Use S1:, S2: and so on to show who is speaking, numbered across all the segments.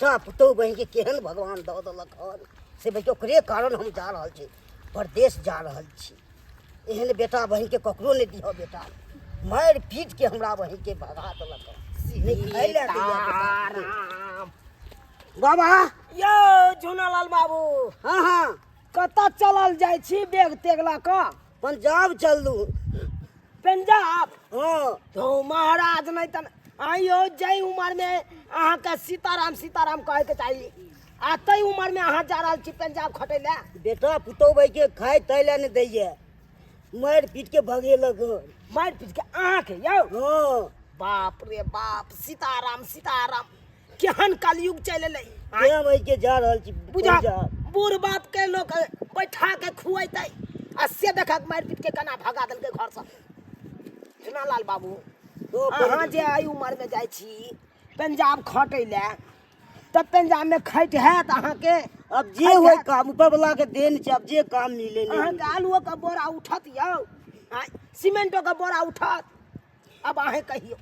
S1: बेटा पुतहु बहन के केहन भगवान दऽ देलक हन से बेटा ओकरे कारण हम जा रहल छी परदेश जा रहल छी। एहन बेटा बहन के ककरो नहीं दिह बेटा, मारि पीट के हमरा बहन के भगा देलक बाबा।
S2: यो झुनालाल बाबू,
S1: हाँ हाँ
S2: कतऽ चलल जाइ छी बैग तेग ला कऽ?
S1: पंजाब चलू।
S2: पंजाब?
S1: हाँ
S2: तो महाराज नहीं तन आइयो जय उम्र में अहाँ के सीताराम सीताराम कहे के चाहिए। आ तई उम्र में अहाँ जा रहल छी पंजाब खटे ले?
S1: बेटा पुतहु भाई के खाए तैले नहीं दैये, मारि पीट के भगेलक।
S2: मारि पीट के अहाँ के यौ?
S1: हाँ
S2: बाप रे बाप, सीताराम सीताराम, केहन कलयुग चल ले।
S1: क्या भाई के जा रहल छी
S2: बुझा
S1: पंजाब।
S2: बूढ़ बाप के लोग बैठा के खुएते आ से देखा मारि पीट के केना भगा देल के घर से। झुनालाल बाबू, अहाँ जे आई उम्र में जाइ छी पंजाब खटे ले, तब पंजाब में खैट हैत अहाँ के?
S1: अब जे होय काम ऊपर वाला के देन छै, अब जे काम मिले
S2: अहाँ के आलूओ के बोरा उठत यौ, सीमेंटो के बोरा उठत? अब अहाँ कहियो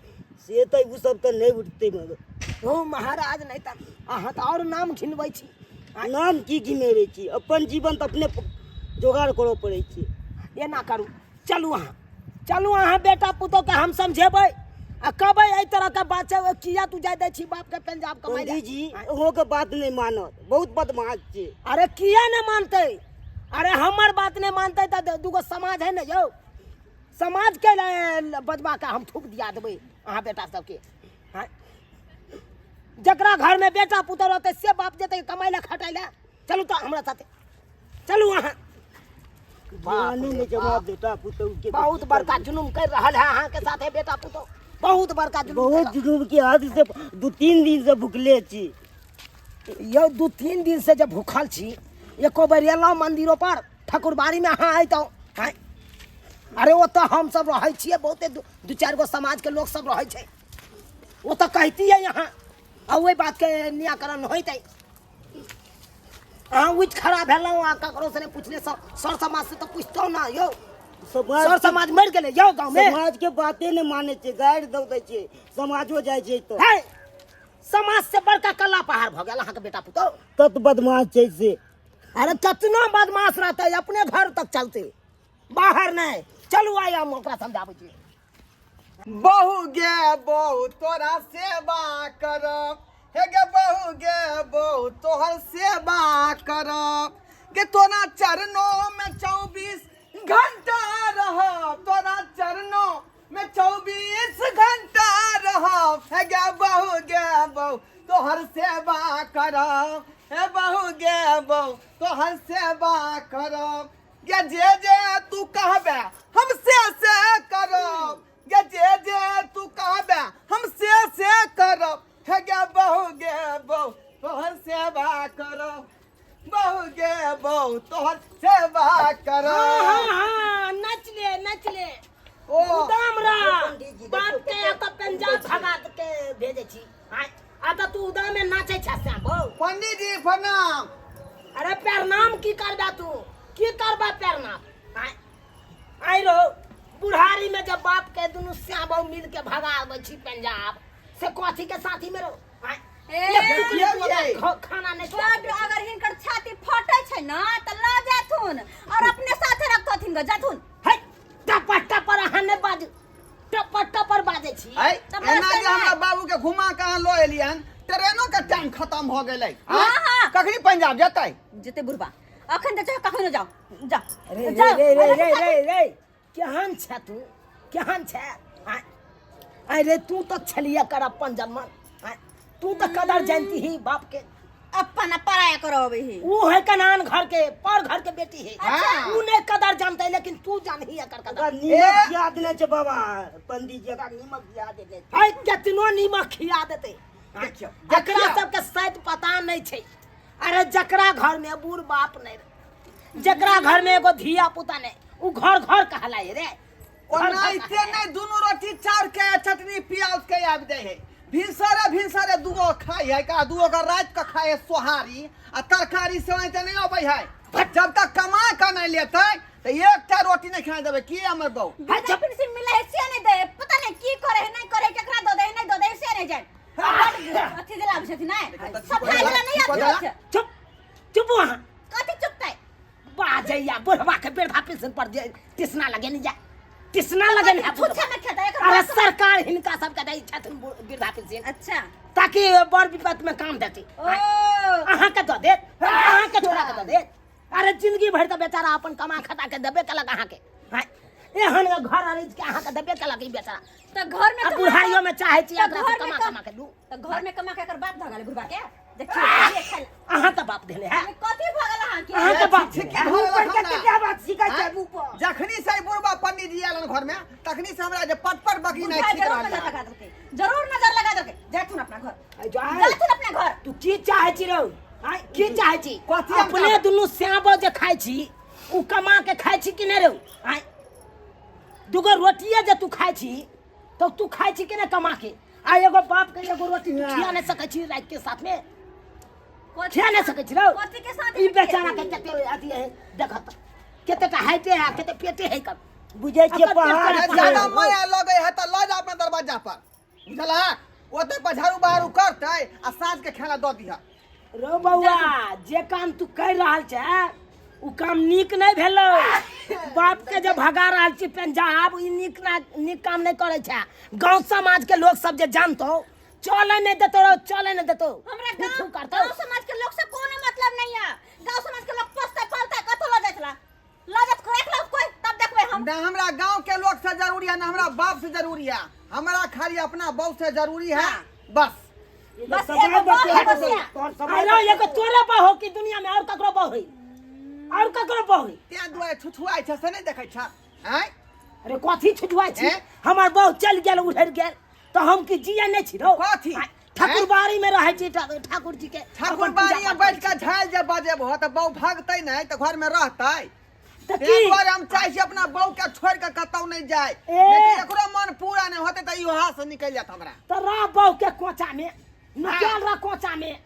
S1: से तो उ सब तो नहीं उठते मगर
S2: हो महाराज नहीं त अहाँ तो और नाम घिनबै छी।
S1: नाम की गिनेबे छी, अपन जीवन तो अपने जोगाड़ करो पड़े छी।
S2: एना करू, चलू अहाँ बेटा पुतोह के हम समझेबै आ कहबै एहि तरह के बात छै, किया तू जाय दै छी बाप के पंजाब कमाई ले?
S1: पंडित जी ओहो के बात नहीं मानत, बहुत बदमाश छै।
S2: अरे किया नहीं मानते? अरे हमर बात नहीं मानते तो दूगो समाज है ना यौ, समाज के बजबा के हम थूक दिया देबै अहाँ बेटा सबके। जकरा घर में बेटा पुतोह रहते से बाप जेते कमाई ले खटाई ले। चलू तो हमरा साथे चलू अहाँ।
S1: पानी में जवाब बेटा पुतहु के
S2: बहुत बड़का जुलूम कर रहा है अहाँ के साथे बेटा पुतोह, बहुत बड़का जुलूम।
S1: बहुत जुलूम के हद से 2-3 दिन से भूखले छी
S2: यो। 2-3 दिन से जब भूखल छी, एको बेर एलहुँ मंदिरों पर ठकुरबाड़ी में अहाँ अयतौ? अरे वो तो हम सब रहे छिए, बहुते 2-4 गो समाज के लोग सब रहे छै, वो तो कहती है यहाँ और वही बात के निराकरण होते। अहाँ उठ खड़ा भेलहुँ आ ककरो से नहीं पूछले, सर समाज से तो पूछतौ ना यौ। सर समाज मर गेले यौ गाँव में।
S1: समाज के बातें नहीं माने छे, गाड़ दौ दै छे, समाजो जाय छे तो
S2: समाज से बड़का कला पहाड़ भ गेल अहाँ के बेटा पुतोह।
S1: तत बदमाश छे से।
S2: अरे कितना बदमाश रहते, अपने घर तक चलते, बाहर नहीं। चलू आइ हम ओकरा समझाबै छी।
S3: बहू गे बहू तोरा सेवा करब, हे गे बहू गे बहू तोहर सेवा करब, गे तोरा चरणों में 24 घंटा रहब, तोरा चरणों में 24 घंटा रहब, हे गे बहू तोहर सेवा करब, हे बहू गे बहू तोहर सेवा करब, गे जे तू कहबे हम से करब, गे जे तू कहबे हम से करब, हे गे बहू तोहर सेवा करब, बहू गे बहू तोहर सेवा करब।
S2: हाँ, नच ले
S3: ओ
S2: उदाम रहा बाप के तो पंजाब भगा के भेजे छी। आ तो तू उदाम में नाचे छ श्याम बहु।
S3: पंडित जी प्रणाम।
S2: अरे प्रणाम की करबा तू, की करबा प्रणाम? आई रहो बुढ़ारी में जब बाप के दुनु श्याम बहु मिल के भगाबै छी पंजाब से, कथी के साथी में रहो खाना नहीं
S4: अगर हिनकर छाती फटे छै ना त ल जाथुन और अपने साथे रखथुन ग जाथुन।
S2: है टपर हने बाज टपर बाजे छी।
S3: एना जे हमरा बाबू के घुमा के लो एलियन, ट्रेनो के टाइम खत्म हो गेलै।
S4: हां
S3: कखनी पंजाब जते
S4: बुढ़बा अखन त चाहे कखनो जाओ जा।
S2: रे केहन छ तू, केहन छ? अरे तू तो छलिया कर अपन जन्म, तू तो कदर जानती ही बाप के,
S4: अपन पराया करबे ही।
S2: वो है कनान घर के पर घर के बेटी है, तू ने कदर जानते है, लेकिन तू जान ही एकर कदर।
S1: नीमक याद नहीं छे बाबा, पंडित जी का नीमक याद दे।
S2: है कितनो नीमक खिया देते, जकरा सबके शायद पता नहीं छे। अरे जकरा घर में बूढ़ बाप नहीं, जकरा घर में एगो धिया पुता नहीं, उ घर कहलाए रे।
S3: ओनाइते नहीं, दुनु रोटी चाउर के चटनी प्याज के आब दे है। भिनसरे दूगो खाई है का, दूगो का रात का खाए सोहारी आ तरकारी से नहीं नहीं अबै है। जब तक कमा के नहीं लेते तो एकटा रोटी नहीं खाए देबे की हमर बहू।
S4: जपन से मिले है से नहीं दे, पता नहीं की करे है नहीं करे, केकरा दो दे नहीं दो दे से नहीं जान। अथी दिला छथि नै सफाई वाला नहीं आबै छै
S2: चुप चुप वहाँ
S4: कथी चुपतै
S2: बाजैया बुढ़वा के वृद्धा पेंशन पर जे तिसना लगे नहीं जा तिसना लगे नहीं
S4: पूछे में खेता एकर
S2: अरे
S4: बात-
S2: सरकार हिनका सबके दै छथिन वृद्धा पेंशन
S4: अच्छा
S2: ताकि बड़ विपत में काम देती
S4: ओ
S2: अहाँ के दे अहाँ के छोड़ा के दे अरे जिंदगी भर त बेचारा अपन कमा खटा के देबे केलक अहाँ के एहन घर अरिज के अहाँ के देबे केलक ई बेचारा
S4: त घर में
S2: अब बुढ़ाइयो में चाहे छी
S4: त
S2: एकरा से
S4: घर में
S2: कमा के दू
S4: त घर में कमा के एकर बाप भगाले बुढ़वा के देखियो ये खाइल
S2: अहाँ त बाप देले है
S4: कथी भगल अहाँ के
S2: अहाँ के बाप
S3: ठीक
S2: देले
S3: है।
S2: है। ऊपर के क्या बात सिखाई छै ऊपर
S3: जखनी से बुढ़बा पंडित जी आलन घर में तखनी से हमरा जे पट बकरी नहीं
S4: बुढ़वा
S3: ठीक
S4: जरूर
S3: रहल
S4: नजर लगा देलकै जरूर नजर लगा देलकै जाथुन अपना घर
S2: आई जो आई
S4: जाथुन अपना घर
S2: तू की चाहे छी रो आई की चाहे छी
S3: कथी हम
S2: अपने
S3: चाहब?
S2: दुनु श्याबो जे खाइ छी उ कमा के खाइ छी कि नहीं रो आई दुगो रोटिए जे तू खाइ छी तो तू खाइ छी कि नहीं कमा के आ एगो बाप के एगो रोटी खिया नहीं सकै छी रात के साथ में खिया नहीं सकै छी रो
S4: कथी के साथ
S2: ई बेचारा के कते अथी है देखत कते टा हाइटे है कते पेटे है कर
S1: बुझे छियै
S2: अपन
S1: पहाड़
S2: पेट
S3: ज्यादा
S2: ज्यादा
S3: माया लगे है त ल जा अपना दरवाजा पर बुझला ओते पर झाड़ू बहारू करतै आ साँझ के खाना द दिहा
S2: रो बउआ जे काम तू कर रहल छै उ काम नीक नहीं भेलो बाप के जे भगा रहल छी पंजाब ई नीक काम नहीं करे छै गांव समाज के लोग सब जे जानतो चले नहीं देतो चले नहीं देतो
S4: हमरा
S2: कुछो
S4: गांव
S2: करतो
S4: गांव समाज के लोग से कोनो मतलब नहीं है गांव समाज के लोग पोसते पालते कतो ल जातला लजत को रख लो कोई तब देखबे हम
S3: ना हमरा गांव के लोग से जरूरी है ना हमरा बाप से जरूरी है हमरा खाली अपना बहू से जरूरी है बस
S4: बस एगो बात है बसिया
S2: अरे ये को तोरे बा हो कि दुनिया में और ककरो बा होई और ककरो बा होई
S3: त्या दुआरे छुछुआइ छै से नहीं देखै छ हैं
S2: अरे कथी छुटवाई छी
S3: हैं?
S2: हमर बहु चल गेल उधर गेल तो हम की जिया नहीं छी रो
S3: कथी?
S2: ठाकुरबाड़ी में रहे छी ठाकुर जी के
S3: ठाकुर
S2: अपन पूजा
S3: बाड़ी में
S2: पाठ
S3: बैठ के झाल जब बजेबो त बहू भागतै नहीं त घर में रहतै
S2: तो
S3: ते
S2: की
S3: दुआरे हम चाहे छी अपना बहू के छोड़ के कतौ नहीं जाए
S2: ए!
S3: लेकिन एकरो मन पूरा नहीं होते त इहो हाथ से निकल जात हमरा
S2: तो रह बहु के कोचा में निकाल रह कोचा में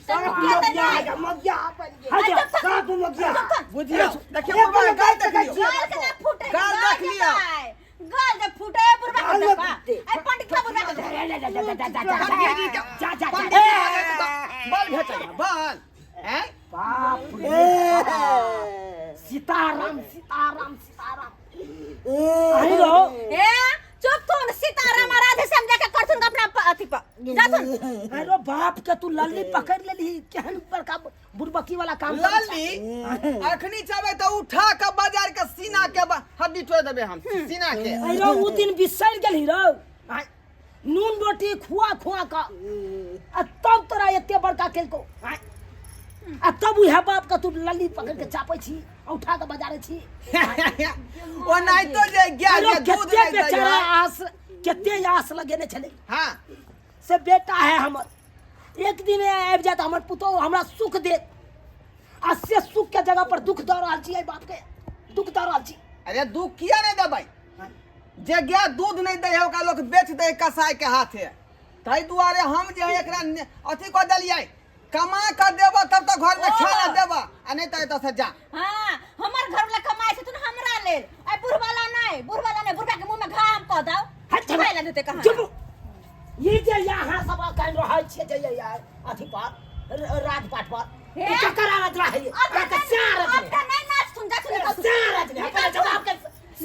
S1: मगिया अपन
S2: हट
S1: सब मगिया
S3: बुझियो देखियो बुढ़वा गाल देख लियो
S4: गाल के ना फूटे
S3: गाल देख लियो
S4: गाल जे फूटे बुढ़वा के देखा आई पंडित का बुढ़वा के देख
S2: जा जा
S3: पंडित जी आ गए तो बल भेटै बल हैं
S2: बाप रे सीताराम सीताराम सीताराम अरे रो
S4: ए चुप तुम सीताराम राधे श्याम जाके करथुन अपना अथी पर जाथुन
S2: अरे बाप के तू लल्ली पकड़ लेली केहन बड़का बुड़बकी वाला काम करै छै।
S3: लाली अखनी चाहे तो उठा के बाजार के सीना के हड्डी तोड़ देबे हम सीना के
S2: अरे उ दिन बिसर गेली रो आय, नून रोटी खुआ खुआ का आ तब तोरा एते बड़का केलको आय, आ तब उहे बाप के तू लल्ली पकड़ के चापै छी उठा के बाजारे छी
S3: ओ नहीं तो जे गया
S2: अरे
S3: जे दूध
S2: केते
S3: नहीं दै
S2: बेचारा
S3: है
S2: आस केते आस लगेने छले
S3: हां
S2: से बेटा है हमर एक दिन आबि जात हमर पुतो हमरा सुख दे आ से सुख के जगह पर दुख द रहल छी एहि बाप के दुख द रहल छी
S3: अरे दूध किया नहीं देबै जे गया दूध नहीं दे है ओकरा लोग बेच दे कसाई के हाथे तै दुआरे हम जे है एकरा अथी क देलियै कमा कर देबो तब तो घर में खाना देबो आ नहीं तो एतऽ से जा
S4: हां हमर घर वाला कमाई छै तुन हमरा लेल आई बुढ़वाला नहीं बुढ़वा के मुंह में घाम क दाओ
S2: हट
S4: खाइ ला देते कहां
S2: चुप ये जे यहाँ सब कान रहै छै जे यार अथी पर राजपाट पर
S4: हे?
S2: ककर आवाज रहै
S4: अब
S2: है सार
S4: अब नहीं नाच सुन जा सुन
S2: सार ने अपने जवाब के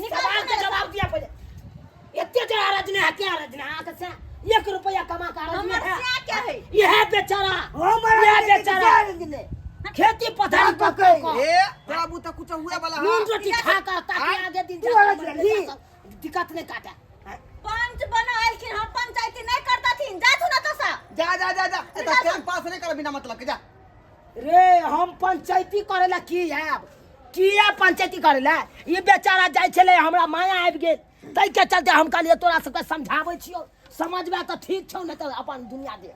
S4: निकाल
S2: सवाल के जवाब दिया पहले एते जो आरज ने है क्या आरज ने आके से 1 रुपया कमा कर आरज
S4: हमर
S2: है
S4: से क्या है
S2: यह बेचारा
S1: हमर
S2: यह बेचारा
S1: गेले
S2: खेती पथारी को
S3: ए बाबू तो कुछ हुए वाला
S2: नून रोटी खा कर ताकि आगे दिन
S1: तू आरज रही।
S2: दिक्कत नहीं काटा
S4: पंच बनो आलखिन हम पंचायती नहीं करता थी जा तू ना तो सा
S3: जा जा जा जा एतऽ टाइम पास नहीं कर बिना मतलब के जा
S2: रे हम पंचायती करेला की आब किया पंचायती करेला ये बेचारा जाय छले हमरा माया आबि गेल तै के चलते हम कहलिए तोरा सबके समझाबै छियो समझबे त ठीक छौ नहीं तो अपन दुनिया दे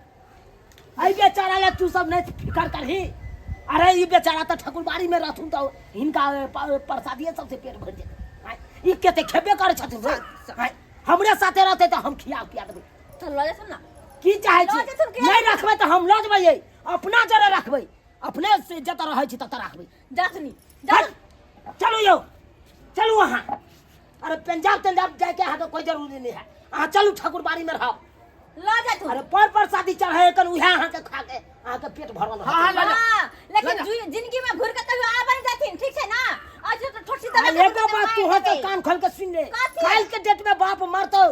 S2: आई बेचारा ले तू सब नहीं फिकर करही अरे ये बेचारा तो ठाकुरबाड़ी में रहथुन तो हिनका प्रसादिए सबसे पेट भर जेतै ई केते खेबे करे छथिन रे आय, हमरे साथे रहते तो हम खिया देबै
S4: तो ल जा ना
S2: की चाहे छी
S4: लऽ जेथुन के?
S2: नहीं रखबै तो हम लऽ जेबै अपना जरे रखबै अपने से जतऽ रहै छी ततऽ रखबै
S4: जा सुनी जा
S2: हट, चलो यो चलू वहाँ अरे पंजाब जाके यहाँ तो कोई जरूरी नहीं है अहाँ चलू ठाकुरबाड़ी में रहो
S4: ला जा तू
S2: अरे पर शादी चढ़े कन उहे अहाँ के खा के अहाँ के पेट भरल रहत।
S3: हाँ, ला जा।
S4: हाँ, लेकिन
S3: ला जा।
S4: जिंदगी में घुर के कभी आ बन जाथिन, ठीक है ना? आज तो ठोसी
S2: आ
S4: दबा
S2: एगो बात तू हो के कान खोल के सुन ले।
S4: कथी?
S2: काल के डेट में बाप मरतो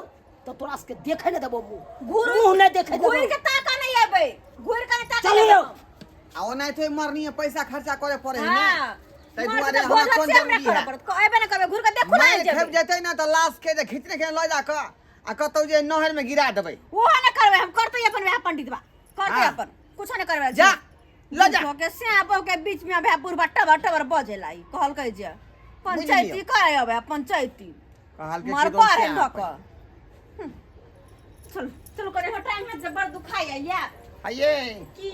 S2: तो तोरा के देखे न देबो मुंह नहीं देखे
S4: घुर
S2: देबो।
S4: के ताका नहीं आबे, घुर के नहीं ताका
S2: चलियो।
S4: आबे।
S3: आ ओना तो मरनी है, पैसा खर्चा करे पड़े है
S4: हाँ,
S3: ना। तै
S4: मर्द
S3: दुआरे
S4: के
S3: हमरा
S4: बोझ
S3: कोन
S4: से हमरा
S3: जरूरी
S4: करऽ
S3: है।
S4: पड़त। कहबे न करबे, घुर के देखू ना
S3: मैं खेप
S4: जेबे।
S3: जेतै ना तो लाश के जे खींचने के ल जा के आ कतौ जे नहर में गिरा देबै।
S4: ओहा न करबे, हम करते अपन वह पंडित बा, करते
S3: हाँ।
S4: अपन, कुछ न करबे।
S3: जा, ल जा।
S4: के स्याबो के बीच में भे बुरबा टबर बजे लाई, कहल कह जे पंचायती करे अबे, पंचायती
S3: कहल के
S4: मार
S3: सीधो
S4: पार
S3: से
S4: है
S3: आ
S4: धक। चल चलो करे हो टाइम में जबर दुखाई है या
S3: आइए
S4: की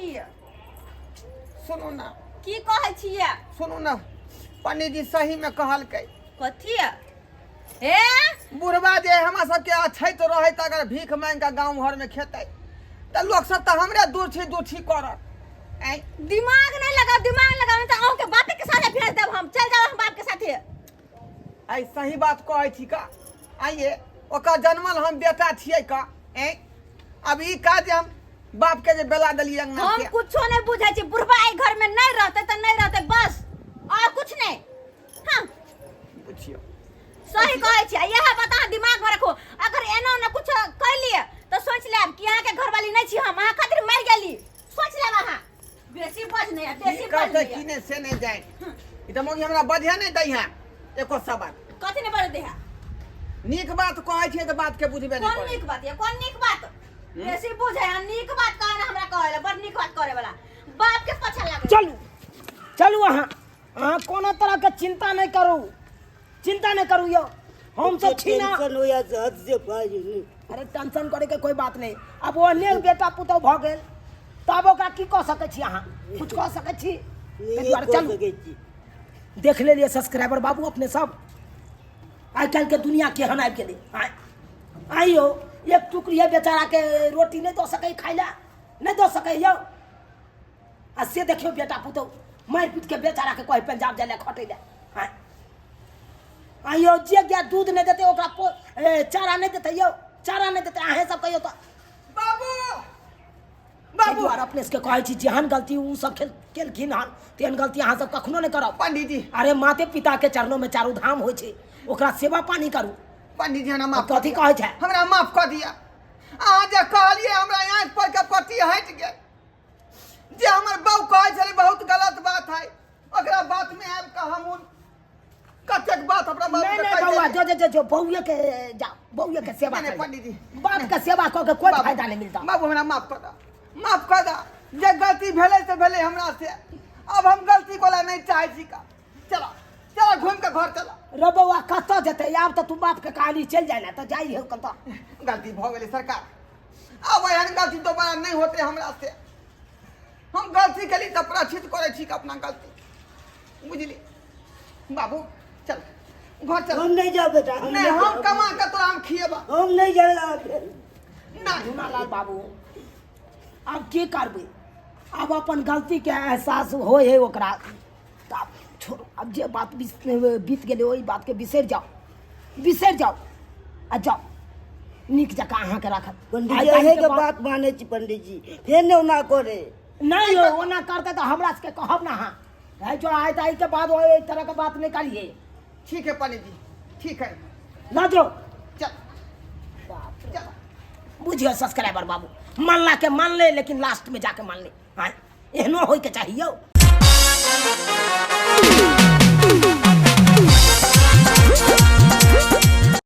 S3: सुनू ना,
S4: की कहै छियै?
S3: सुनू ना, पंडित जी सही में कहल के
S4: कथी है? ए
S3: बुढ़वा जे हमरा सबके अछैत रहे त अगर भीख मांग के गांव घर में खेतै त लोग सब त हमरे दूर करत। ऐ
S4: दिमाग नहीं लगाओ, दिमाग लगाओ नहीं तो आहू के बापे के साथे भेज देब हम। चल जाओ हम बाप के साथे।
S3: आई सही बात कहै छी का। आइए ओकर जन्मल हम बेटा छियै का। ऐ अब ई काज हम बाप के जे बेला देलिए अंगना
S4: हम
S3: से
S4: कुछो नहीं बुझै छी। बुढ़बा आई घर में नहीं रहते तो नहीं रहते बस, और कुछ नहीं। हां
S3: बुझियो
S4: सही कहै छी। यह बात अहाँ दिमाग में रखो। अगर एनो न कुछ कर लिए तो सोच लेब कि यहाँ के घरवाली नहीं छी हम, अहाँ खातिर मर गेली। सोच लेब अहाँ। बेसी बज नहीं, बेसी बज
S3: कहते
S4: नहीं।
S3: कि ने से नहीं जाए। ई त मोगी हमरा बधिया नहीं दै है एको सवाल।
S4: कथी नहीं बज दे है?
S3: नीक बात कहै छै त बात के बुझबे नहीं
S4: कौन
S3: करे।
S4: नीक बात है? कौन नीक बात? बेसी बुझे है नीक बात कहना हमरा कहले, बड़ नीक बात करे वाला बाप के पछा लागे।
S2: चलू चलू अहाँ कोनो तरह के चिंता नहीं करू, चिंता नहीं करू यो। हम सब छी ना।
S1: टेंशन होया से हद से बाज नहीं।
S2: अरे टेंशन करे के कोई बात नहीं। अब वो ने बेटा पुतौ भ गेल तब ओकरा की कह सकै छी अहाँ? कुछ कह सकै छी? ताहि दुआरे चलू। देख ले लिए सब्सक्राइबर बाबू अपने सब आइ काल्हि के दुनिया केहन आबि गेलै। आइयो एक टुकड़ी बेचारा के रोटी नहीं दो सकै खाइ ला, नहीं दो सकै यौ। आ से देखियो बेटा पुतौ मारि पीट के बेचारा के कहे पंजाब जाए ला खटै ला। आइयो जे गया दूध नहीं देते ओकरा चारा नहीं देते यौ, चारा नहीं देते। अहें सब कहियो तो
S3: बाबू
S2: बाबू और अपने से कहै छी जेहन गलती उ सब केलखिन हन तेहन गलती अहाँ सब कखनो नहीं करब।
S3: पंडित जी,
S2: अरे माते पिता के चरणों में चारू धाम होइ छै, ओकरा सेवा पानी करू।
S3: पंडित जी हमरा माफ
S2: अब कथी कहै छै?
S3: हमरा माफ कर दिया। अहाँ जे कहलिए हमरा आँख पर के पट्टी हट गेल। जे हमर बहू कहै छलै बहुत गलत बात है, ओकरा बात में आबि के हम कतेक बात अपना बाप
S2: नहीं
S3: के
S2: नहीं
S3: कहि
S2: बउआ
S3: देलियै।
S2: जो बउए के जा, बउए के सेवा
S3: नहीं,
S2: कर।
S3: पंडित जी,
S2: बाप के सेवा क के कोई
S3: बाबू,
S2: फायदा नहीं मिलता।
S3: बाबू हमरा माफ कर दा, माफ कर दा। जे गलती भेलै से भेलै हमरा से। अब हम गलती कोला नहीं चाहै छी का। चलो चलो घूम के घर चलो।
S2: रे बउआ कतऽ जेतै? आब तऽ तू बाप के कहानी चल जाए ना, तो जाई हो कतऽ।
S3: गलती भ गेलै सरकार। अब एहन गलती दोबारा नहीं होते हमरा से। हम गलती केली त प्रायश्चित करै छी अपना गलती, बुझली बाबू। चल घर चल।
S1: हम नहीं जा बेटा,
S3: नहीं हम कमा के तोरा हम खिएबा।
S1: हम नहीं जाएगा।
S3: नहीं
S2: धुनालाल बाबू अब की करबै? अब अपन गलती के एहसास होय है ओकरा तऽ आब छोड़ू। अब जे बात बीत गेलै ओहि बात के बिसरि जाओ, बिसरि जाओ आ जाओ नीक जकाँ अहाँके राखत।
S1: पंडित
S2: आइ
S1: जी
S2: काल्हि
S1: अहे
S2: के
S1: के
S2: बात
S1: बात माने छी पंडित जी, फेर ने ओना करे।
S2: नहीं हो ओना करते तो हमरा सबके कहब ना। अहाँ जो आइ ताइ के बाद ओहि तरह के बात नहीं करिए।
S3: ठीक है पंडित जी, ठीक है।
S2: ना जो
S3: चल चल।
S2: बुझियो सब्सक्राइबर बाबू मानला के मान ले, लेकिन लास्ट में जाके मान ले। हाँ एहनो होय के चाहिए।